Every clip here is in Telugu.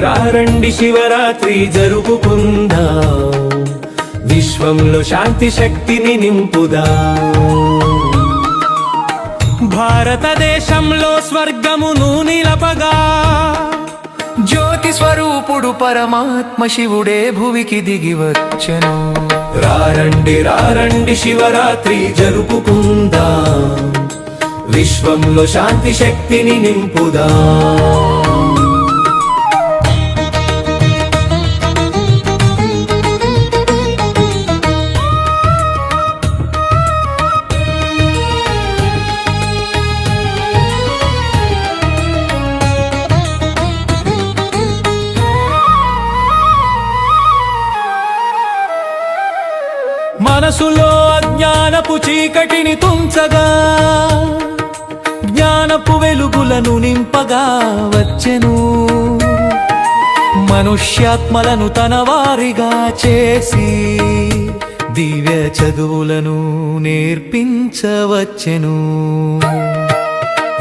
రారండి శివరాత్రి జరుపుకుందాం, విశ్వంలో శాంతి శక్తిని నింపుదాం. భారతదేశంలో స్వర్గమును నిలపగా జ్యోతి స్వరూపుడు పరమాత్మ శివుడే భువికి దిగి వచ్చెను. రారండి శివరాత్రి జరుపుకుందాం, విశ్వంలో శాంతి శక్తిని నింపుదాం. మనసులో అజ్ఞానపు చీకటిని తుంచగా, జ్ఞానపు వెలుగులను నింపగా వచ్చెను. మనుష్యాత్మలను తన వారిగా చేసి దివ్య చదువులను నేర్పించవచ్చెను.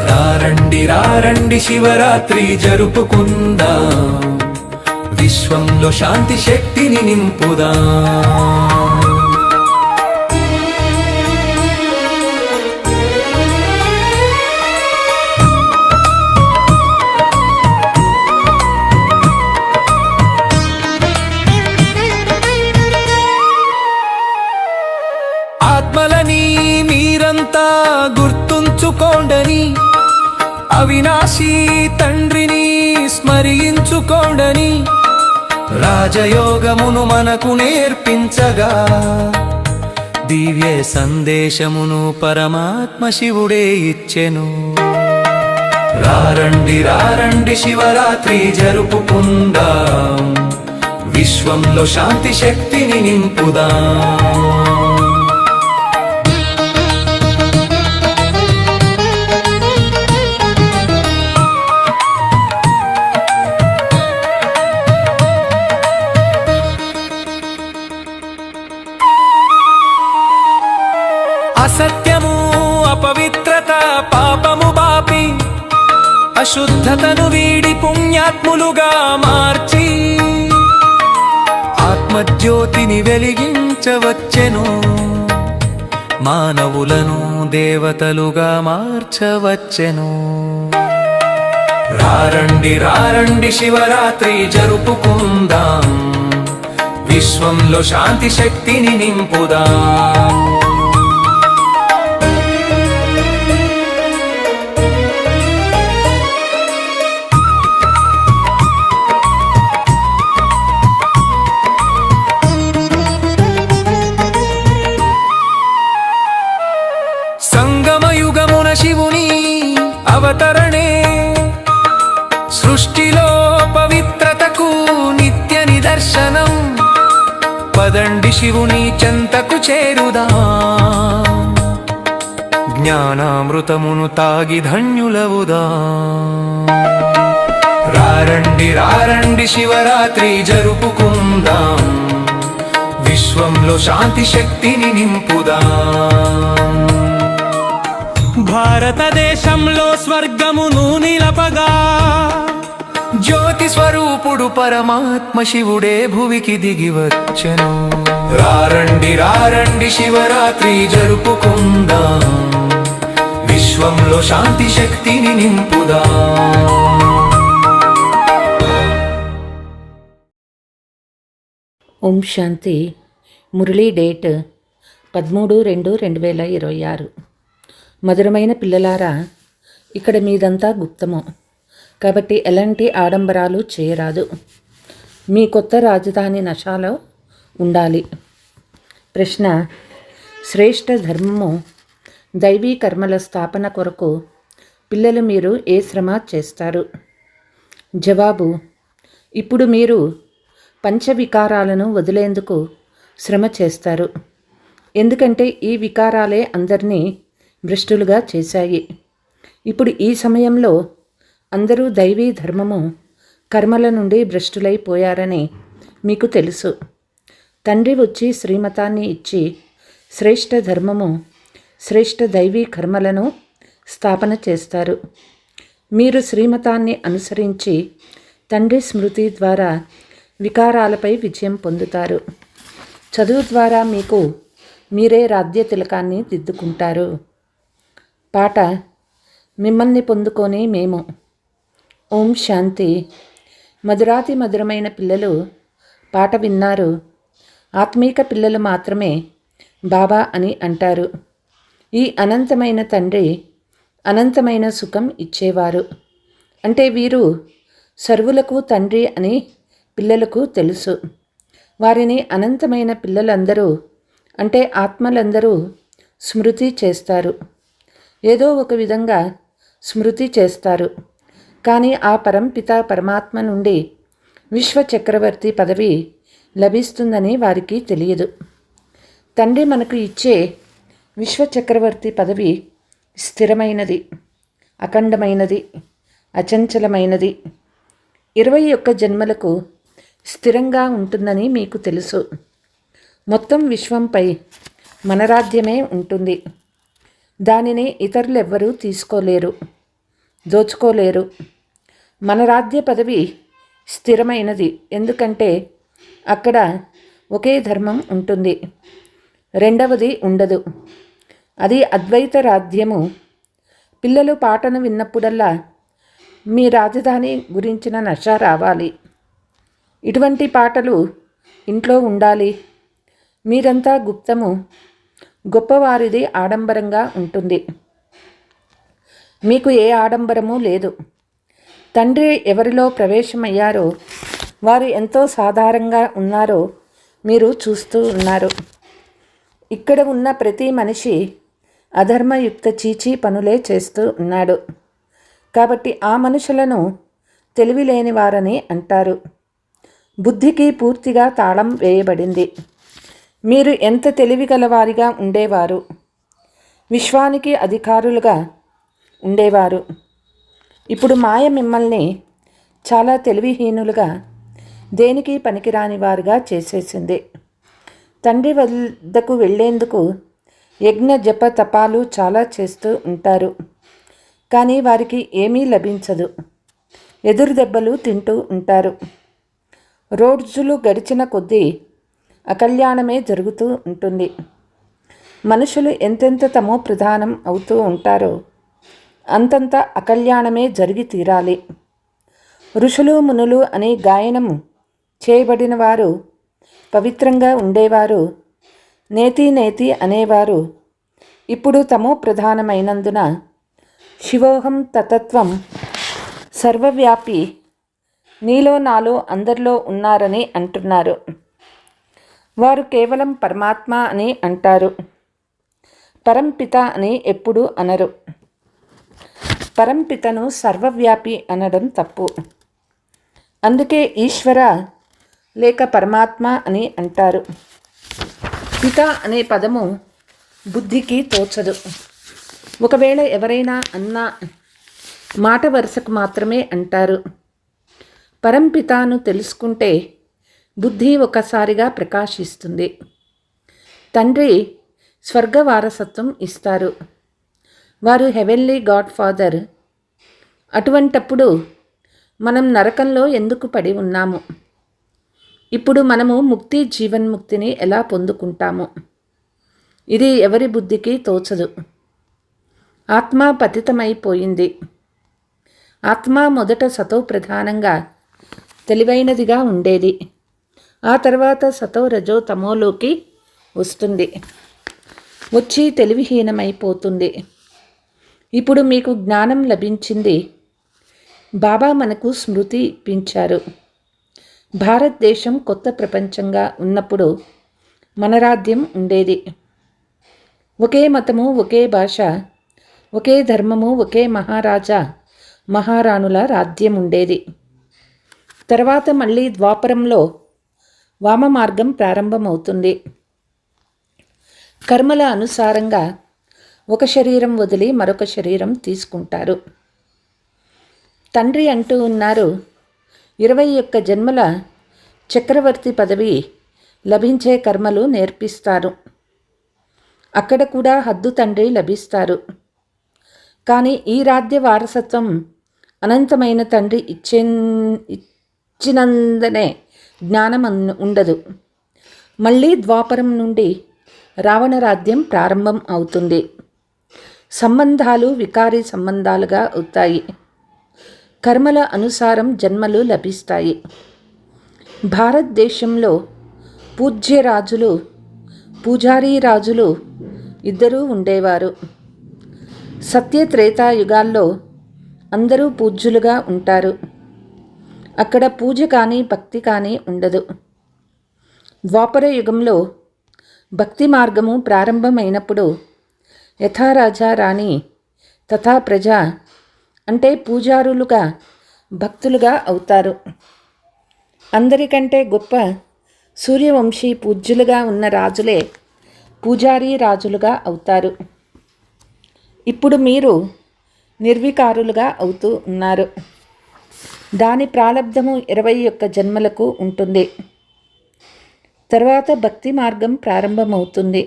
రారండి శివరాత్రి జరుపుకుందాం, విశ్వంలో శాంతి శక్తిని నింపుదాం. ఆత్మలని మీరంతా గుర్తుంచుకోండని, అవినాశి తండ్రిని స్మరించుకోండని రాజయోగమును మనకు నేర్పించగా, దివ్య సందేశమును పరమాత్మ శివుడే ఇచ్చెను. రారండి శివరాత్రి జరుపుకుందాం, విశ్వంలో శాంతి శక్తిని నింపుదాం. అసత్యము అపవిత్రత పాపము బాపి, అశుద్ధతను వీడి పుణ్యాత్ములుగా మార్చి, ఆత్మజ్యోతిని వెలిగించవచ్చెను. మానవులను దేవతలుగా మార్చవచ్చెను. రారండి శివరాత్రి జరుపుకుందాం, విశ్వంలో శాంతి శక్తిని నింపుదాం. సంగమయుగమున శివుని అవతరణే సృష్టిలో పవిత్రతకు నిత్య నిదర్శనం. పదండి శివుని చెంతకు చేరుదా, జ్ఞానామృతమును తాగి ధన్యులవుదా. రారండి శివరాత్రి జరుపుకుందాం, విశ్వంలో శాంతి శక్తిని నింపుదాం. భారతదేశంలో స్వర్గమును నిలపగా జ్యోతి స్వరూపుడు పరమాత్మ శివుడే భువికి దిగి వచ్చెను. రారండి శివరాత్రి జరుపుకుందాం, విశ్వంలో శాంతి శక్తిని నింపుదాం. ఓం శాంతి. మురళీ డేట్ 13/2/2026. మధురమైన పిల్లలారా, ఇక్కడ మీదంతా గుప్తము కాబట్టి ఎలాంటి ఆడంబరాలు చేయరాదు. మీ కొత్త రాజధాని నశాలో ఉండాలి. ప్రశ్న: శ్రేష్ఠ ధర్మము దైవీ కర్మల స్థాపన కొరకు పిల్లలు మీరు ఏ శ్రమ చేస్తారు? జవాబు: ఇప్పుడు మీరు పంచవికారాలను వదిలేందుకు శ్రమ చేస్తారు. ఎందుకంటే ఈ వికారాలే అందరినీ భ్రష్టులుగా చేశాయి. ఇప్పుడు ఈ సమయంలో అందరూ దైవీ ధర్మము కర్మల నుండి భ్రష్టులైపోయారని మీకు తెలుసు. తండ్రి వచ్చి శ్రీమతాన్ని ఇచ్చి శ్రేష్ఠ ధర్మము శ్రేష్ఠ దైవీ కర్మలను స్థాపన చేస్తారు. మీరు శ్రీమతాన్ని అనుసరించి తండ్రి స్మృతి ద్వారా వికారాలపై విజయం పొందుతారు. చదువు ద్వారా మీకు మీరే రాజ్య తిలకాన్ని దిద్దుకుంటారు. పాట మిమ్మల్ని పొందుకొని మేము. ఓం శాంతి. మధురాతి మధురమైన పిల్లలు పాట విన్నారు. ఆత్మీక పిల్లలు మాత్రమే బాబా అని అంటారు. ఈ అనంతమైన తండ్రి అనంతమైన సుఖం ఇచ్చేవారు. అంటే వీరు సర్వులకు తండ్రి అని పిల్లలకు తెలుసు. వారిని అనంతమైన పిల్లలందరూ అంటే ఆత్మలందరూ స్మృతి చేస్తారు. ఏదో ఒక విధంగా స్మృతి చేస్తారు. కానీ ఆ పరంపిత పరమాత్మ నుండి విశ్వ చక్రవర్తి పదవి లభిస్తుందని వారికి తెలియదు. తండ్రి మనకు ఇచ్చే విశ్వ చక్రవర్తి పదవి స్థిరమైనది, అఖండమైనది, అచంచలమైనది. 21 జన్మలకు స్థిరంగా ఉంటుందని మీకు తెలుసు. మొత్తం విశ్వంపై మన రాజ్యమే ఉంటుంది. దానిని ఇతరులెవ్వరూ తీసుకోలేరు, దోచుకోలేరు. మన రాజ్య పదవి స్థిరమైనది. ఎందుకంటే అక్కడ ఒకే ధర్మం ఉంటుంది, రెండవది ఉండదు. అది అద్వైత రాజ్యము. పిల్లలు పాటను విన్నప్పుడల్లా మీ రాజధాని గురించిన నష రావాలి. ఇటువంటి పాటలు ఇంట్లో ఉండాలి. మీరంతా గుప్తము, గొప్పవారిది ఆడంబరంగా ఉంటుంది. మీకు ఏ ఆడంబరము లేదు. తండ్రి ఎవరిలో ప్రవేశమయ్యారో వారు ఎంతో సాధారణంగా ఉన్నారో మీరు చూస్తూ ఉన్నారు. ఇక్కడ ఉన్న ప్రతి మనిషి అధర్మయుక్త చీచీ పనులే చేస్తూ ఉన్నాడు. కాబట్టి ఆ మనుషులను తెలివిలేని వారని అంటారు. బుద్ధికి పూర్తిగా తాళం వేయబడింది. మీరు ఎంత తెలివిగలవారిగా ఉండేవారు, విశ్వానికి అధికారులుగా ఉండేవారు. ఇప్పుడు మాయ మిమ్మల్ని చాలా తెలివిహీనులుగా, దేనికి పనికిరాని వారుగా చేసేసింది. తండ్రి వద్దకు వెళ్ళేందుకు యజ్ఞ జప తపాలు చాలా చేస్తూ ఉంటారు. కానీ వారికి ఏమీ లభించదు. ఎదురు దెబ్బలు తింటూ ఉంటారు. రోజులు గడిచిన కొద్దీ అకల్యాణమే జరుగుతూ ఉంటుంది. మనుషులు ఎంతెంత తమో ప్రధానం అవుతూ ఉంటారో అంతంత అకల్యాణమే జరిగి తీరాలి. ఋషులు మునులు అని గాయనం చేయబడిన వారు, పవిత్రంగా ఉండేవారు, నేతి నేతి అనేవారు ఇప్పుడు తమో ప్రధానమైనందున శివోహం తతత్వం సర్వవ్యాపి, నీలో నాలో అందరిలో ఉన్నారని అంటున్నారు. వారు కేవలం పరమాత్మ అని అంటారు. పరంపిత అని ఎప్పుడూ అనరు. పరంపితను సర్వవ్యాపి అనడం తప్పు. అందుకే ఈశ్వర లేక పరమాత్మ అని అంటారు. పిత అనే పదము బుద్ధికి తోచదు. ఒకవేళ ఎవరైనా అన్నా మాట వరుసకు మాత్రమే అంటారు. పరంపితాను తెలుసుకుంటే బుద్ధి ఒకసారిగా ప్రకాశిస్తుంది. తండ్రి స్వర్గ వారసత్వం ఇస్తారు. వారు హెవెన్లీ గాడ్ ఫాదర్. అటువంటప్పుడు మనం నరకంలో ఎందుకు పడి ఉన్నాము? ఇప్పుడు మనము ముక్తి జీవన్ముక్తిని ఎలా పొందుకుంటాము? ఇది ఎవరి బుద్ధికి తోచదు. ఆత్మ పతితమైపోయింది. ఆత్మ మొదట సతో ప్రధానంగా తెలివైనదిగా ఉండేది. ఆ తర్వాత సతో రజో తమోలోకి వస్తుంది, వచ్చి తెలివిహీనమైపోతుంది. ఇప్పుడు మీకు జ్ఞానం లభించింది. బాబా మనకు స్మృతి ఇప్పించారు. భారతదేశం కొత్త ప్రపంచంగా ఉన్నప్పుడు మన రాజ్యం ఉండేది. ఒకే మతము, ఒకే భాష, ఒకే ధర్మము, ఒకే మహారాజా మహారాణుల రాజ్యం ఉండేది. తర్వాత మళ్ళీ ద్వాపరంలో వామ మార్గం ప్రారంభమవుతుంది. కర్మల అనుసారంగా ఒక శరీరం వదిలి మరొక శరీరం తీసుకుంటారు. తండ్రి అంటూ ఉన్నారు, 21 జన్మల చక్రవర్తి పదవి లభించే కర్మలు నేర్పిస్తారు. అక్కడ కూడా హద్దు తండ్రి లభిస్తారు. కానీ ఈ రాజ్య వారసత్వం అనంతమైన తండ్రి వచ్చినందనే జ్ఞానం ఉండదు. మళ్ళీ ద్వాపరం నుండి రావణ రాజ్యం ప్రారంభం అవుతుంది. సంబంధాలు వికారీ సంబంధాలుగా అవుతాయి. కర్మల అనుసారం జన్మలు లభిస్తాయి. భారతదేశంలో పూజ్యరాజులు, పూజారీ రాజులు ఇద్దరూ ఉండేవారు. సత్యత్రేతాయుగాల్లో అందరూ పూజ్యులుగా ఉంటారు. అక్కడ పూజ కానీ భక్తి కానీ ఉండదు. ద్వాపర యుగంలో భక్తి మార్గము ప్రారంభమైనప్పుడు యథా రాజా రాణి తథా ప్రజ అంటే పూజారులుగా భక్తులుగా అవుతారు. అందరికంటే గొప్ప సూర్యవంశీ పూజ్యులుగా ఉన్న రాజులే పూజారీ రాజులుగా అవుతారు. ఇప్పుడు మీరు నిర్వికారులుగా అవుతూ ఉన్నారు. దాని ప్రాలబ్ధము 21 జన్మలకు ఉంటుంది. తర్వాత భక్తి మార్గం ప్రారంభమవుతుంది.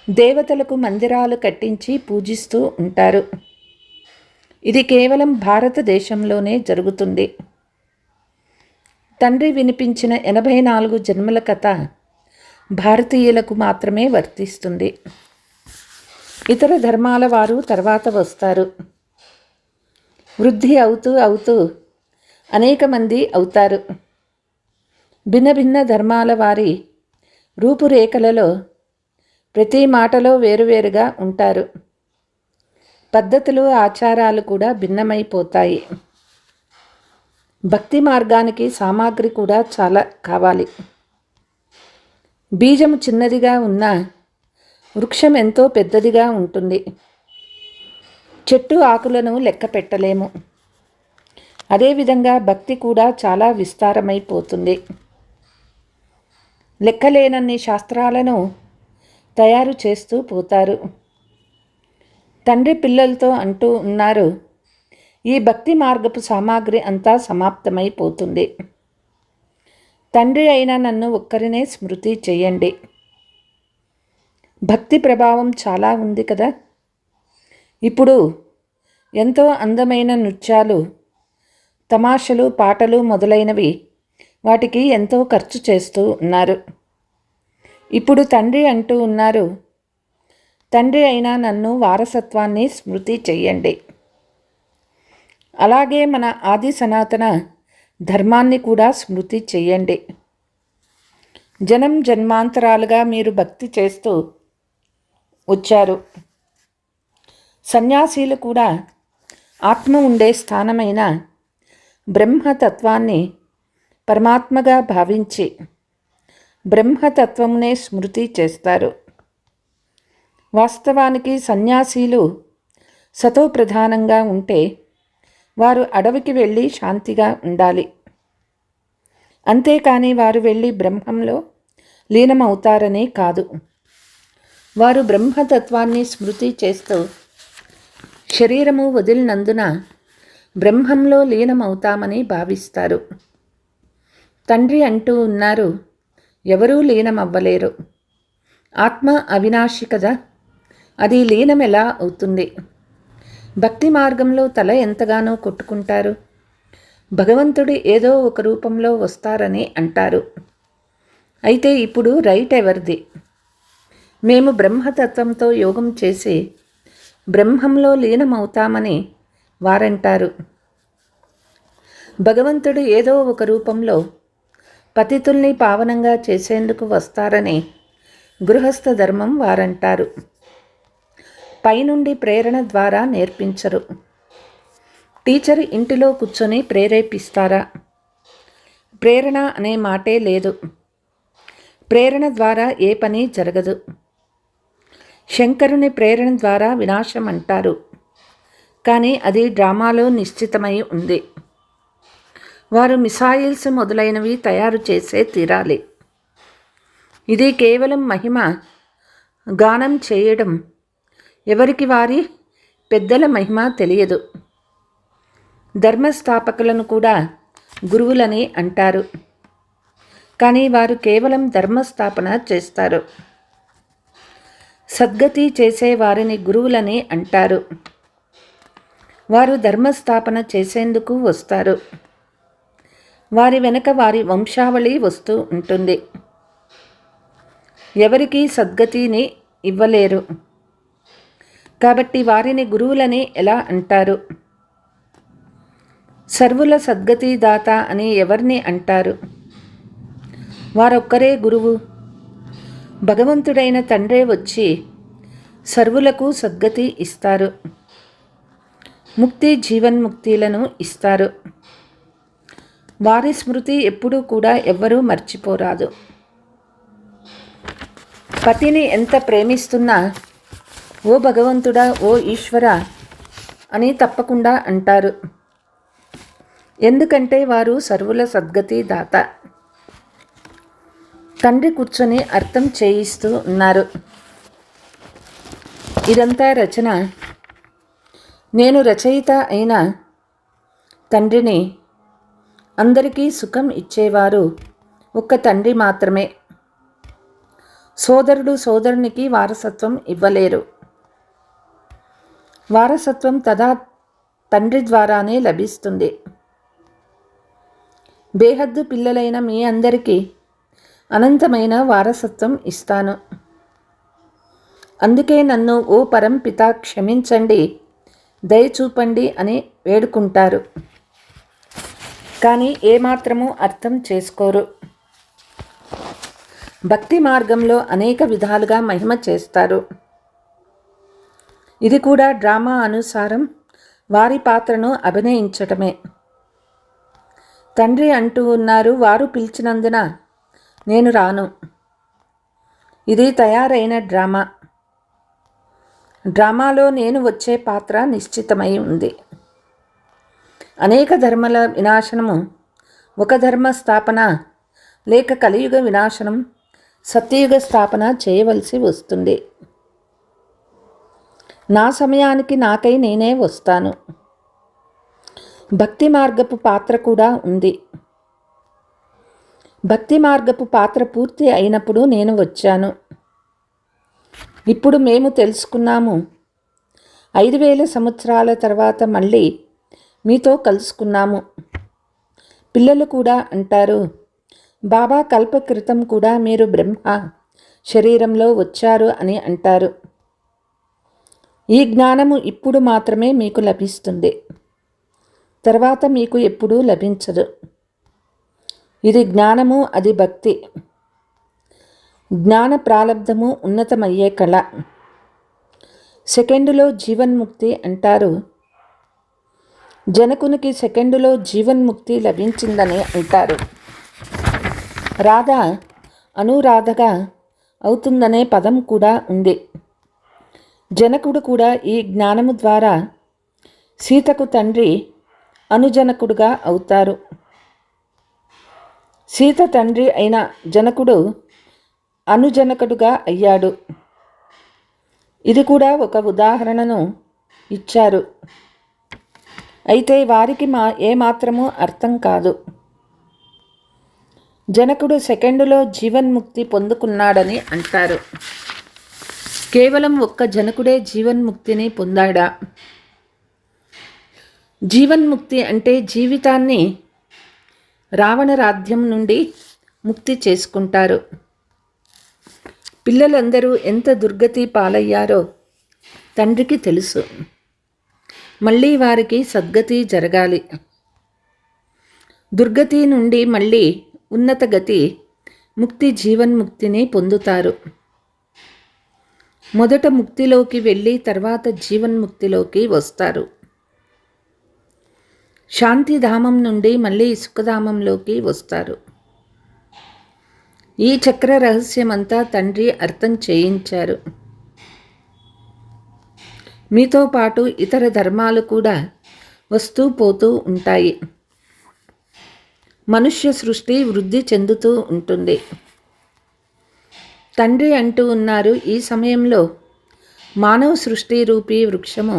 దేవతలకు మందిరాలు కట్టించి పూజిస్తూ ఉంటారు. ఇది కేవలం భారతదేశంలోనే జరుగుతుంది. తండ్రి వినిపించిన 84 జన్మల కథ భారతీయులకు మాత్రమే వర్తిస్తుంది. ఇతర ధర్మాల వారు తర్వాత వస్తారు. వృద్ధి అవుతూ అవుతూ అనేక మంది అవుతారు. భిన్న భిన్న ధర్మాల వారి రూపురేఖలలో ప్రతి మాటలో వేరువేరుగా ఉంటారు. పద్ధతులు ఆచారాలు కూడా భిన్నమైపోతాయి. భక్తి మార్గానికి సామాగ్రి కూడా చాలా కావాలి. బీజము చిన్నదిగా ఉన్నా వృక్షం ఎంతో పెద్దదిగా ఉంటుంది. చెట్టు ఆకులను లెక్క పెట్టలేము. అదేవిధంగా భక్తి కూడా చాలా విస్తారమైపోతుంది. లెక్కలేనన్ని శాస్త్రాలను తయారు చేస్తూ పోతారు. తండ్రి పిల్లలతో అంటూ ఉన్నారు, ఈ భక్తి మార్గపు సామాగ్రి అంతా సమాప్తమైపోతుంది. తండ్రి అయిన నన్ను ఒక్కరినే స్మృతి చేయండి. భక్తి ప్రభావం చాలా ఉంది కదా. ఇప్పుడు ఎంతో అందమైన నృత్యాలు, తమాషలు, పాటలు మొదలైనవి వాటికి ఎంతో ఖర్చు చేస్తూ ఉన్నారు. ఇప్పుడు తండ్రి అంటూ ఉన్నారు, తండ్రి అయినా నన్ను వారసత్వాన్ని స్మృతి చెయ్యండి. అలాగే మన ఆది సనాతన ధర్మాన్ని కూడా స్మృతి చెయ్యండి. జన్మాంతరాలుగా మీరు భక్తి చేస్తూ వచ్చారు. సన్యాసీలు కూడా ఆత్మ ఉండే స్థానమైన బ్రహ్మతత్వాన్ని పరమాత్మగా భావించి బ్రహ్మతత్వమునే స్మృతి చేస్తారు. వాస్తవానికి సన్యాసీలు సతోప్రధానంగా ఉంటే వారు అడవికి వెళ్ళి శాంతిగా ఉండాలి. అంతేకాని వారు వెళ్ళి బ్రహ్మంలో లీనమవుతారని కాదు. వారు బ్రహ్మతత్వాన్ని స్మృతి చేస్తూ శరీరము వదిలినందున బ్రహ్మంలో లీనమవుతామని భావిస్తారు. తండ్రి అంటూ ఉన్నారు, ఎవరూ లీనమవ్వలేరు. ఆత్మ అవినాశి కదా, అది లీనం ఎలా అవుతుంది? భక్తి మార్గంలో తల ఎంతగానో కొట్టుకుంటారు. భగవంతుడు ఏదో ఒక రూపంలో వస్తారని అంటారు. అయితే ఇప్పుడు రైట్ ఎవరిది? మేము బ్రహ్మతత్వంతో యోగం చేసి బ్రహ్మంలో లీనమవుతామని వారంటారు. భగవంతుడు ఏదో ఒక రూపంలో పతితుల్ని పావనంగా చేసేందుకు వస్తారని గృహస్థ ధర్మం వారంటారు. పైనుండి ప్రేరణ ద్వారా నేర్పించరు. టీచర్ ఇంటిలో కూర్చొని ప్రేరేపిస్తారా? ప్రేరణ అనే మాటే లేదు. ప్రేరణ ద్వారా ఏ పని జరగదు. శంకరుని ప్రేరణ ద్వారా వినాశం అంటారు, కానీ అది డ్రామాలో నిశ్చితమై ఉంది. వారు మిసైల్స్ మొదలైనవి తయారు చేసే తీరాలి. ఇది కేవలం మహిమ గానం చేయడం. ఎవరికి వారి పెద్దల మహిమ తెలియదు. ధర్మస్థాపకులను కూడా గురువులని అంటారు, కానీ వారు కేవలం ధర్మస్థాపన చేస్తారు. సద్గతి చేసే వారిని గురువులని అంటారు. వారు ధర్మస్థాపన చేసేందుకు వస్తారు. వారి వెనక వారి వంశావళి వస్తూ ఉంటుంది. ఎవరికీ సద్గతిని ఇవ్వలేరు. కాబట్టి వారిని గురువులని ఎలా అంటారు? సర్వుల సద్గతి దాత అని ఎవరిని అంటారు? వారొక్కరే గురువు. భగవంతుడైన తండ్రే వచ్చి సర్వులకు సద్గతి ఇస్తారు. ముక్తి జీవన్ముక్తిలను ఇస్తారు. వారి స్మృతి ఎప్పుడూ కూడా ఎవ్వరూ మర్చిపోరాదు. పతిని ఎంత ప్రేమిస్తున్నా ఓ భగవంతుడా, ఓ ఈశ్వర అని తప్పకుండా అంటారు. ఎందుకంటే వారు సర్వుల సద్గతి దాత. తండ్రి కూర్చొని అర్థం చేయిస్తూ ఉన్నారు. ఇదంతా రచన. నేను రచయిత అయిన తండ్రిని. అందరికీ సుఖం ఇచ్చేవారు ఒక్క తండ్రి మాత్రమే. సోదరుడు సోదరునికి వారసత్వం ఇవ్వలేరు. వారసత్వం తండ్రి ద్వారానే లభిస్తుంది. బేహద్దు పిల్లలైన మీ అందరికీ అనంతమైన వారసత్వం ఇస్తాను. అందుకే నన్ను ఓ పరంపిత క్షమించండి, దయచూపండి అని వేడుకుంటారు. కానీ ఏమాత్రమూ అర్థం చేసుకోరు. భక్తి మార్గంలో అనేక విధాలుగా మహిమ చేస్తారు. ఇది కూడా డ్రామా అనుసారం వారి పాత్రను అభినయించటమే. తండ్రి అంటూ ఉన్నారు, వారు పిలిచినందున నేను రాను. ఇది తయారైన డ్రామా. డ్రామాలో నేను వచ్చే పాత్ర నిశ్చితమై ఉంది. అనేక ధర్మాల వినాశనము ఒక ధర్మ స్థాపన, లేక కలియుగ వినాశనం సత్యయుగ స్థాపన చేయవలసి వస్తుంది. నా సమయానికి నాకై నేనే వస్తాను. భక్తి మార్గపు పాత్ర కూడా ఉంది. భక్తి మార్గపు పాత్ర పూర్తి అయినప్పుడు నేను వచ్చాను. ఇప్పుడు మేము తెలుసుకున్నాము. 5000 సంవత్సరాల తర్వాత మళ్ళీ మీతో కలుసుకున్నాము. పిల్లలు కూడా అంటారు, బాబా కల్ప క్రితం కూడా మీరు బ్రహ్మ శరీరంలో వచ్చారు అని అంటారు. ఈ జ్ఞానము ఇప్పుడు మాత్రమే మీకు లభిస్తుంది. తర్వాత మీకు ఎప్పుడూ లభించదు. ఇది జ్ఞానము, అది భక్తి. జ్ఞాన ప్రాలబ్ధము ఉన్నతమయ్యే కళ. సెకండులో జీవన్ముక్తి అంటారు. జనకునికి సెకండులో జీవన్ముక్తి లభించిందని అంటారు. రాధ అనురాధగా అవుతుందనే పదం కూడా ఉంది. జనకుడు కూడా ఈ జ్ఞానము ద్వారా సీతకు తండ్రి అనుజనకుడుగా అవుతారు. సీత తండ్రి అయిన జనకుడు అనుజనకుడుగా అయ్యాడు. ఇది కూడా ఒక ఉదాహరణను ఇచ్చారు. అయితే వారికి ఏమాత్రమూ అర్థం కాదు. జనకుడు సెకండులో జీవన్ముక్తి పొందుకున్నాడని అంటారు. కేవలం ఒక్క జనకుడే జీవన్ముక్తిని పొందాడా? జీవన్ముక్తి అంటే జీవితాన్ని రావణ రాజ్యం నుండి ముక్తి చేసుకుంటారు. పిల్లలందరూ ఎంత దుర్గతి పాలయ్యారో తండ్రికి తెలుసు. మళ్ళీ వారికి సద్గతి జరగాలి. దుర్గతి నుండి మళ్ళీ ఉన్నత గతి ముక్తి జీవన్ముక్తిని పొందుతారు. మొదట ముక్తిలోకి వెళ్ళి తర్వాత జీవన్ముక్తిలోకి వస్తారు. శాంతిధామం నుండి మళ్ళీ సుఖధామంలోకి వస్తారు. ఈ చక్ర రహస్యమంతా తండ్రి అర్థం చేయించారు. మీతో పాటు ఇతర ధర్మాలు కూడా వస్తూ పోతూ ఉంటాయి. మనుష్య సృష్టి వృద్ధి చెందుతూ ఉంటుంది. తండ్రి అంటూ ఉన్నారు, ఈ సమయంలో మానవ సృష్టి రూపీ వృక్షము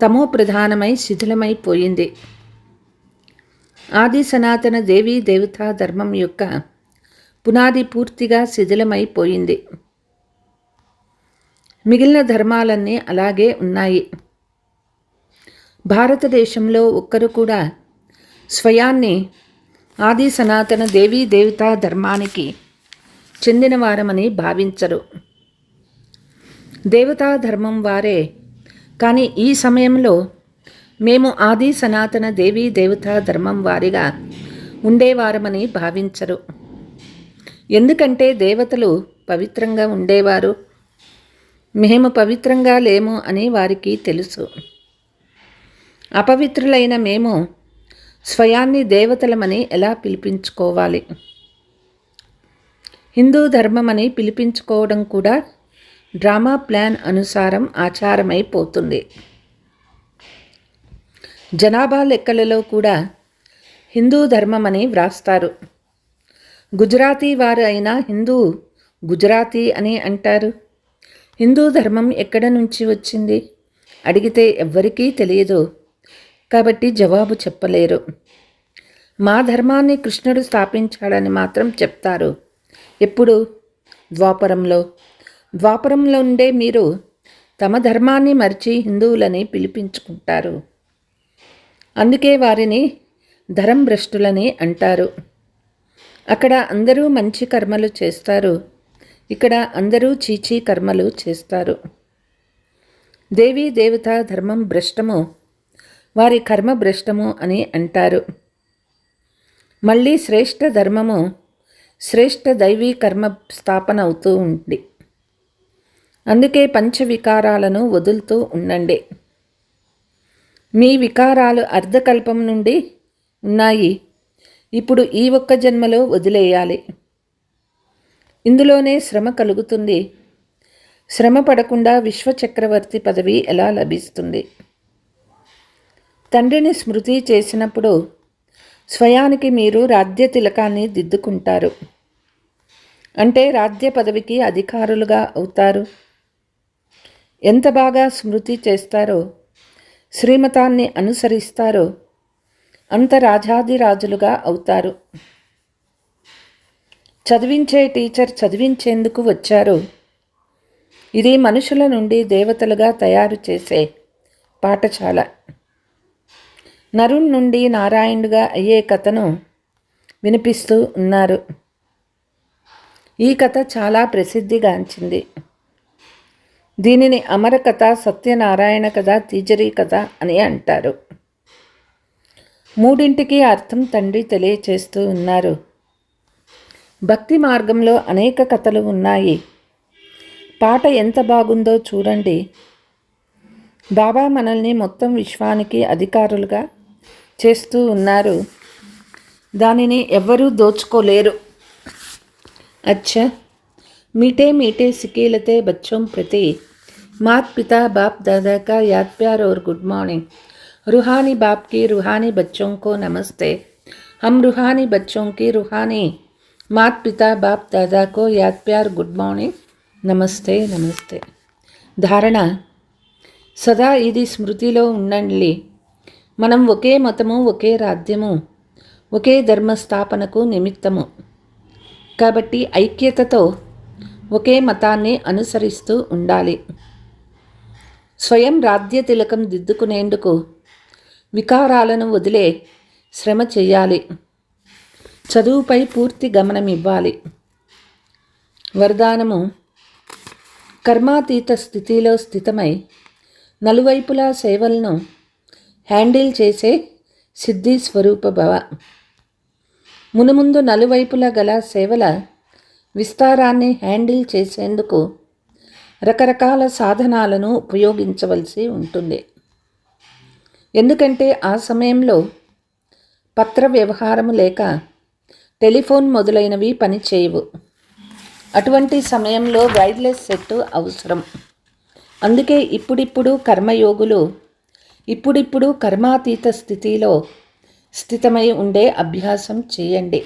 తమో ప్రధానమై శిథిలమైపోయింది. ఆది సనాతన దేవీ దేవతా ధర్మం యొక్క పునాది పూర్తిగా శిథిలమైపోయింది. మిగిలిన ధర్మాలన్నీ అలాగే ఉన్నాయి. భారతదేశంలో ఒక్కరు కూడా స్వయాన్ని ఆది సనాతన దేవీ దేవతా ధర్మానికి చెందినవారమని భావించరు. దేవతా ధర్మం వారే, కానీ ఈ సమయంలో మేము ఆది సనాతన దేవీ దేవతా ధర్మం వారిగా ఉండేవారమని భావించరు. ఎందుకంటే దేవతలు పవిత్రంగా ఉండేవారు, మేము పవిత్రంగా లేము అని వారికి తెలుసు. అపవిత్రులైన మేము స్వయాన్ని దేవతలమని ఎలా పిలిపించుకోవాలి? హిందూ ధర్మమని పిలిపించుకోవడం కూడా డ్రామా ప్లాన్ అనుసారం ఆచారమైపోతుంది. జనాభా లెక్కలలో కూడా హిందూ ధర్మమని వ్రాస్తారు. గుజరాతీ వారు అయినా హిందూ గుజరాతీ అని అంటారు. హిందూ ధర్మం ఎక్కడ నుంచి వచ్చింది అడిగితే ఎవ్వరికీ తెలియదు, కాబట్టి జవాబు చెప్పలేరు. మా ధర్మాన్ని కృష్ణుడు స్థాపించాడని మాత్రం చెప్తారు. ఎప్పుడు? ద్వాపరంలో. ద్వాపరంలో ఉండే మీరు తమ ధర్మాన్ని మరిచి హిందువులని పిలిపించుకుంటారు. అందుకే వారిని ధర్మభ్రష్టులని అంటారు. అక్కడ అందరూ మంచి కర్మలు చేస్తారు, ఇక్కడ అందరూ చీచీ కర్మలు చేస్తారు. దేవీ దేవతా ధర్మం భ్రష్టము, వారి కర్మ భ్రష్టము అని అంటారు. మళ్ళీ శ్రేష్ఠ ధర్మము, శ్రేష్ఠ దైవీ కర్మ స్థాపన అవుతూ ఉంది. అందుకే పంచవికారాలను వదులుతూ ఉండండి. మీ వికారాలు అర్ధకల్పం నుండి ఉన్నాయి, ఇప్పుడు ఈ ఒక్క జన్మలో వదిలేయాలి. ఇందులోనే శ్రమ కలుగుతుంది. శ్రమ పడకుండా విశ్వచక్రవర్తి పదవి ఎలా లభిస్తుంది? తండ్రిని స్మృతి చేసినప్పుడు స్వయానికి మీరు రాజ్య తిలకాన్ని దిద్దుకుంటారు, అంటే రాజ్య పదవికి అధికారులుగా అవుతారు. ఎంత బాగా స్మృతి చేస్తారో, శ్రీమతాన్ని అనుసరిస్తారో అంత రాజాదిరాజులుగా అవుతారు. చదివించే టీచర్ చదివించేందుకు వచ్చారు. ఇది మనుషుల నుండి దేవతలుగా తయారు చేసే పాఠశాల. నరుణ్ నుండి నారాయణుడిగా అయ్యే కథను వినిపిస్తూ ఉన్నారు. ఈ కథ చాలా ప్రసిద్ధిగాంచింది. దీనిని అమర కథ, సత్యనారాయణ కథ, తీజరీ కథ అని అంటారు. మూడింటికి అర్థం తండ్రి తెలియచేస్తూ ఉన్నారు. భక్తి మార్గంలో అనేక కథలు ఉన్నాయి. పాట ఎంత బాగుందో చూడండి. బాబా మనల్ని మొత్తం విశ్వానికి అధికారులుగా చేస్తూ ఉన్నారు. దానిని ఎవ్వరూ దోచుకోలేరు. अच्छा, मीठे मीठे सिकेलते बच्चों प्रति मात पिता बाप दादा का याद प्यार और गुड मॉर्निंग. रूहानी बाप की रूहानी बच्चों को नमस्ते. हम रूहानी बच्चों की रूहानी मात पिता बाप दादा को याद प्यार गुड मॉर्निंग నమస్తే నమస్తే. ధారణ: సదా ఇది స్మృతిలో ఉండండి. మనం ఒకే మతము, ఒకే రాజ్యము, ఒకే ధర్మస్థాపనకు నిమిత్తము. కాబట్టి ఐక్యతతో ఒకే మతాన్ని అనుసరిస్తూ ఉండాలి. స్వయం రాజ్య తిలకం దిద్దుకునేందుకు వికారాలను వదిలే శ్రమ చెయ్యాలి. చదువుపై పూర్తి గమనం ఇవ్వాలి. వరదానము: కర్మాతీత స్థితిలో స్థితమై నలువైపులా సేవలను హ్యాండిల్ చేసే సిద్ధి స్వరూప భవ. మునుముందు నలువైపులా గల సేవల విస్తారాన్ని హ్యాండిల్ చేసేందుకు రకరకాల సాధనాలను ఉపయోగించవలసి ఉంటుంది. ఎందుకంటే ఆ సమయంలో పత్ర వ్యవహారము లేక టెలిఫోన్ మొదలైనవి పనిచేయవు. అటువంటి సమయంలో వైర్లెస్ సెట్ అవసరం. అందుకే ఇప్పుడిప్పుడు కర్మయోగులు ఇప్పుడిప్పుడు కర్మాతీత స్థితిలో స్థితమై ఉండే అభ్యాసం చేయండి.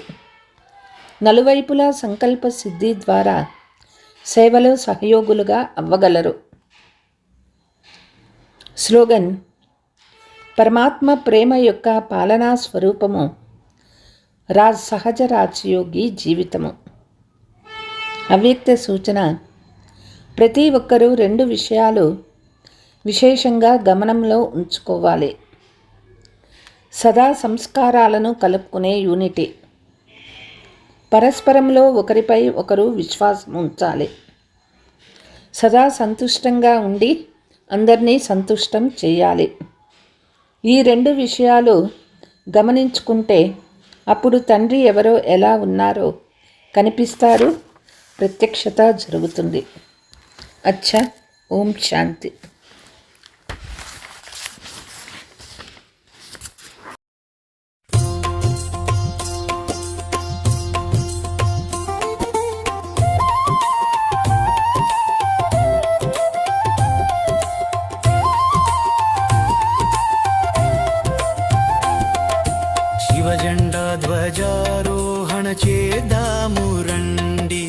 నలువైపులా సంకల్ప సిద్ధి ద్వారా సేవలో సహయోగులుగా అవ్వగలరు. స్లోగన్: పరమాత్మ ప్రేమ యొక్క పాలనా స్వరూపము సహజ రాజయోగి జీవితము. అవ్యక్త సూచన: ప్రతి ఒక్కరూ 2 విషయాలు విశేషంగా గమనంలో ఉంచుకోవాలి. సదా సంస్కారాలను కలుపుకునే యూనిటీ. పరస్పరంలో ఒకరిపై ఒకరు విశ్వాసం ఉంచాలి. సదా సంతుష్టంగా ఉండి అందరినీ సంతుష్టం చేయాలి. ఈ 2 విషయాలు గమనించుకుంటే అప్పుడు తండ్రి ఎవరో ఎలా ఉన్నారో కనిపిస్తారు, ప్రత్యక్షత జరుగుతుంది. అచ్చా, ఓం శాంతి. శివజెండా ధ్వజారోహణ చేద్దాము రండి,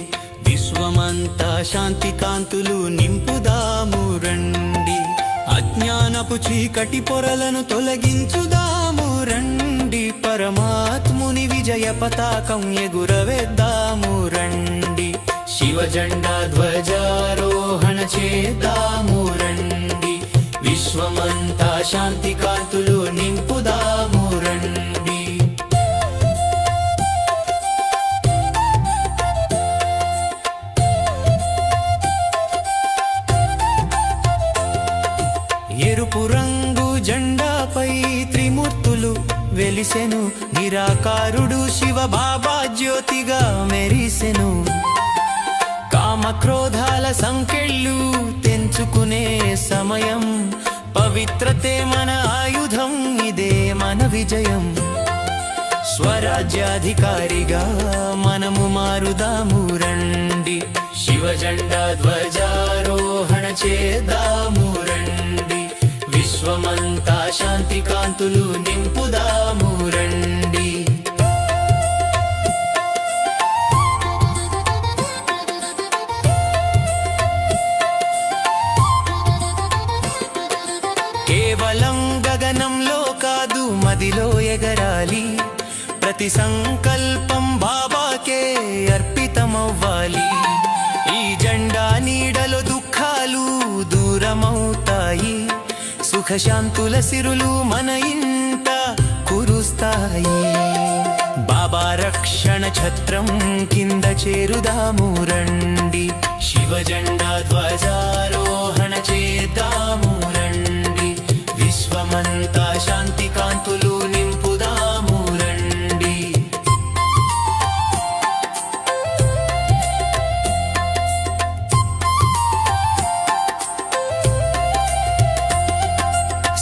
విశ్వమంతా శాంతి కాంతులు నింపుదాము రండి, అజ్ఞానపు చీకటి పొరలను తొలగించుదాము రండి, పరమాత్ముని విజయ పతాకం ఎగురవేద్దాము రండి. శివజెండా ధ్వజారోహణ చేద్దాము రండి, విశ్వమంతా శాంతి కాంతులు నింపుదాము రండి. ఎరుపు రంగు జెండాపై త్రిమూర్తులు వెలిసెను, నిరాకారుడు శివ బాబా జ్యోతిగా మెరిసెను. కామక్రోధాల సంకెళ్ళు తెంచుకునే సమయం, పవిత్రతే మన ఆయుధం, ఇదే మన విజయం. స్వరాజ్యాధికారిగా మనము మారుదాము రండి, శివజెండా ధ్వజారోహణ చేద్దాము రండి, విశ్వమంతా శాంతి కాంతులు నింపుదాము రండి. కేవలం గగనంలో కాదు మదిలో ఎగరాలి, ప్రతి సంకల్పం బాబాకే అర్పితమవ్వాలి. ఈ జెండా నీడలో దుఃఖాలు దూరమవుతాయి, సుఖశాంతుల సిరులు మన ఇంట కురుస్తాయి. బాబా రక్షణ ఛత్రం కింద చేరుదాము రండి, శివజెండా ధ్వజారోహణ చేద్దాము రండి, విశ్వమంతా శాంతి కాంతులు నింపుదాము రండి.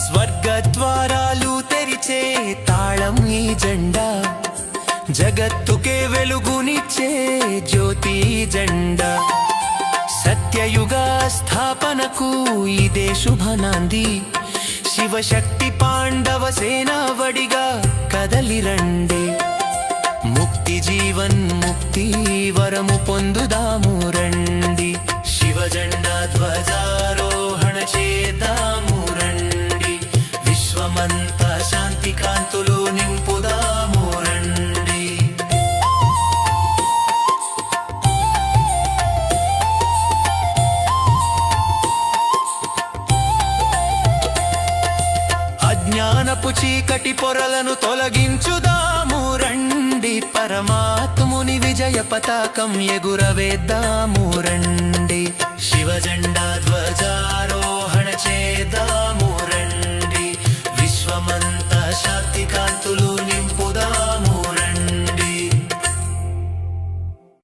స్వర్గద్వారాలు తెరిచే తాళం ఈ జెండా, జగత్తుకే వెలుగునిచ్చే జ్యోతి జెండా. సత్యయుగ స్థాపనకు ఇదే శుభనాంది, శివశక్తి పాండవ సేనావడిగా కదలిరండి. ముక్తి జీవన్ ముక్తి వరము పొందుదాము రండి, శివజెండా ధ్వజారోహణ చేద్దాము రండి, విశ్వమంతా శాంతి కాంతులు నింపుదాము రండి. అజ్ఞానపు చీకటి పొరలను తొలగించుదాము రండి, పరమాత్ముని విజయ పతాకం ఎగురవేద్దాము రండి.